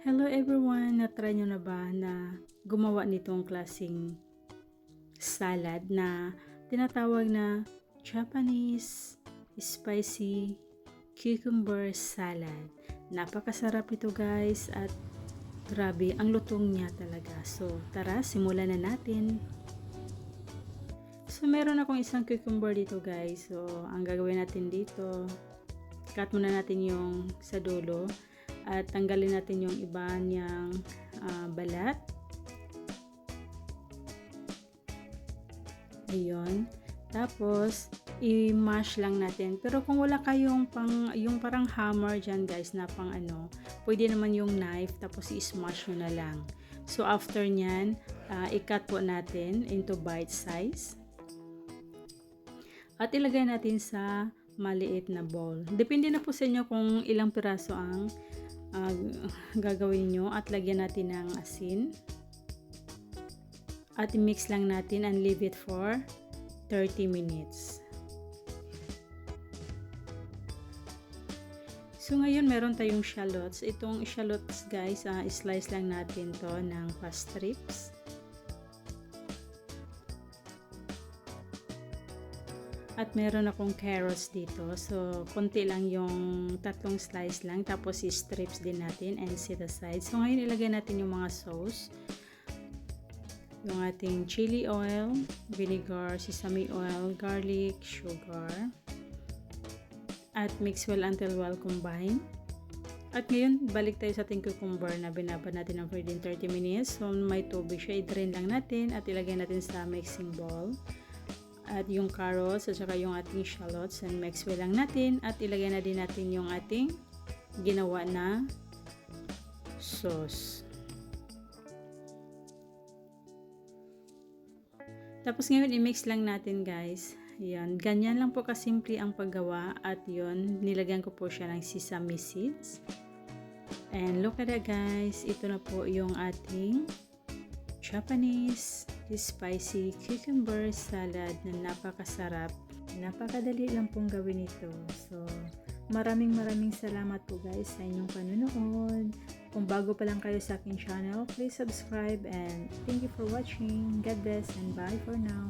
Hello everyone! Na-try nyo na ba na gumawa nitong klaseng salad na tinatawag na Japanese spicy cucumber salad? Napakasarap ito guys at grabe ang lutong niya talaga. So tara, simulan na natin. So meron akong isang cucumber dito guys. So ang gagawin natin dito, cut muna natin yung sa dulo. At tanggalin natin yung iba niyang balat. Ayun. Tapos, i-mash lang natin. Pero kung wala kayong yung parang hammer dyan guys na pang pwede naman yung knife tapos i-smash nyo na lang. So, after nyan, i-cut po natin into bite size. At ilagay natin sa maliit na bowl. Depende na po sa inyo kung ilang piraso ang gagawin nyo at lagyan natin ng asin at mix lang natin and leave it for 30 minutes. So ngayon meron tayong shallots. Itong shallots guys, slice lang natin to ng pa-strips. At meron akong carrots dito. So, konti lang yung tatlong slice lang. Tapos, i-strips din natin and set aside. So, ngayon ilagay natin yung mga sauce. Yung ating chili oil, vinegar, sesame oil, garlic, sugar. At mix well until well combined. At ngayon, balik tayo sa ating cucumber na binabad natin ng within 30 minutes. So, may tubig siya. I-drain lang natin at ilagay natin sa mixing bowl. At yung carrots at saka yung ating shallots and mix well lang natin at ilagay na din natin yung ating ginawa na sauce. Tapos ngayon i-mix lang natin guys. Yan, ganyan lang po kasimple ang paggawa at yun, nilagyan ko po siya ng sesame seeds. And look at that guys, ito na po yung ating Japanese spicy cucumber salad na napakasarap. Napakadali lang pong gawin ito. So, maraming salamat po guys sa inyong panunood. Kung bago pa lang kayo sa aking channel, please subscribe and thank you for watching. God bless and bye for now.